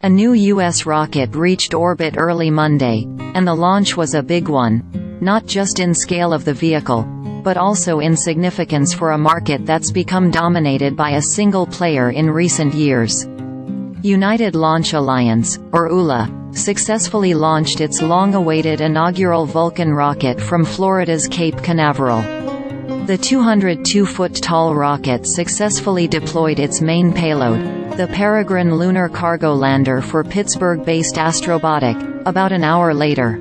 A new U.S. rocket reached orbit early Monday, and the launch was a big one, not just in scale of the vehicle, but also in significance for a market that's become dominated by a single player in recent years. United Launch Alliance, or ULA, successfully launched its long-awaited inaugural Vulcan rocket from Florida's Cape Canaveral. The 202-foot-tall rocket successfully deployed its main payload, the Peregrine lunar cargo lander for Pittsburgh-based Astrobotic, about an hour later.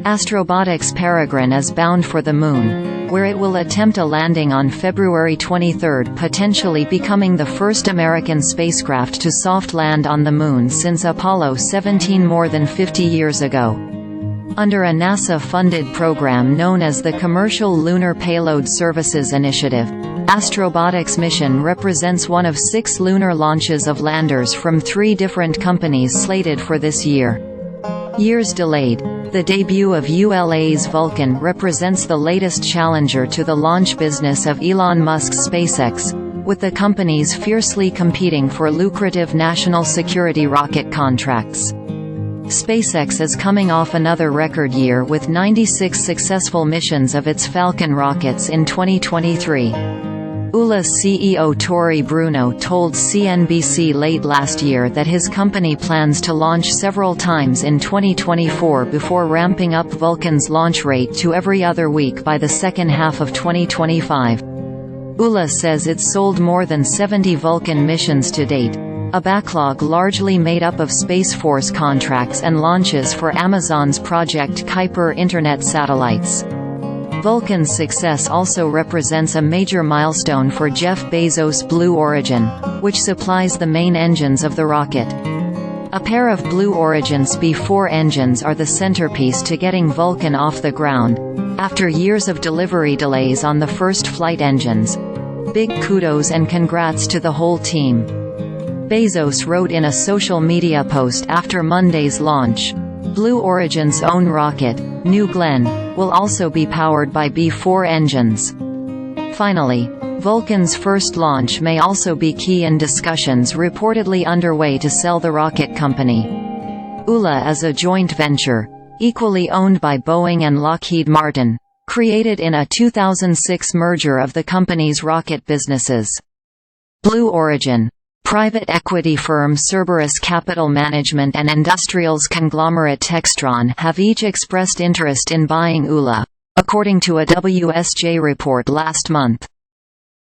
Astrobotic's Peregrine is bound for the Moon, where it will attempt a landing on February 23, potentially becoming the first American spacecraft to soft land on the Moon since Apollo 17 more than 50 years ago. Under a NASA-funded program known as the Commercial Lunar Payload Services Initiative, Astrobotic's mission represents one of 6 lunar launches of landers from 3 different companies slated for this year. Years delayed, the debut of ULA's Vulcan represents the latest challenger to the launch business of Elon Musk's SpaceX, with the companies fiercely competing for lucrative national security rocket contracts. SpaceX is coming off another record year with 96 successful missions of its Falcon rockets in 2023. ULA CEO Tory Bruno told CNBC late last year that his company plans to launch several times in 2024 before ramping up Vulcan's launch rate to every other week by the second half of 2025. ULA says it's sold more than 70 Vulcan missions to date, a backlog largely made up of Space Force contracts and launches for Amazon's Project Kuiper internet satellites. Vulcan's success also represents a major milestone for Jeff Bezos' Blue Origin, which supplies the main engines of the rocket. A pair of Blue Origin's B-4 engines are the centerpiece to getting Vulcan off the ground, after years of delivery delays on the first flight engines. Big kudos and congrats to the whole team. Bezos wrote in a social media post after Monday's launch. Blue Origin's own rocket, New Glenn, will also be powered by B-4 engines. Finally, Vulcan's first launch may also be key in discussions reportedly underway to sell the rocket company. ULA is a joint venture, equally owned by Boeing and Lockheed Martin, created in a 2006 merger of the company's rocket businesses. Blue Origin, private equity firm Cerberus Capital Management and industrials conglomerate Textron have each expressed interest in buying ULA, according to a WSJ report last month.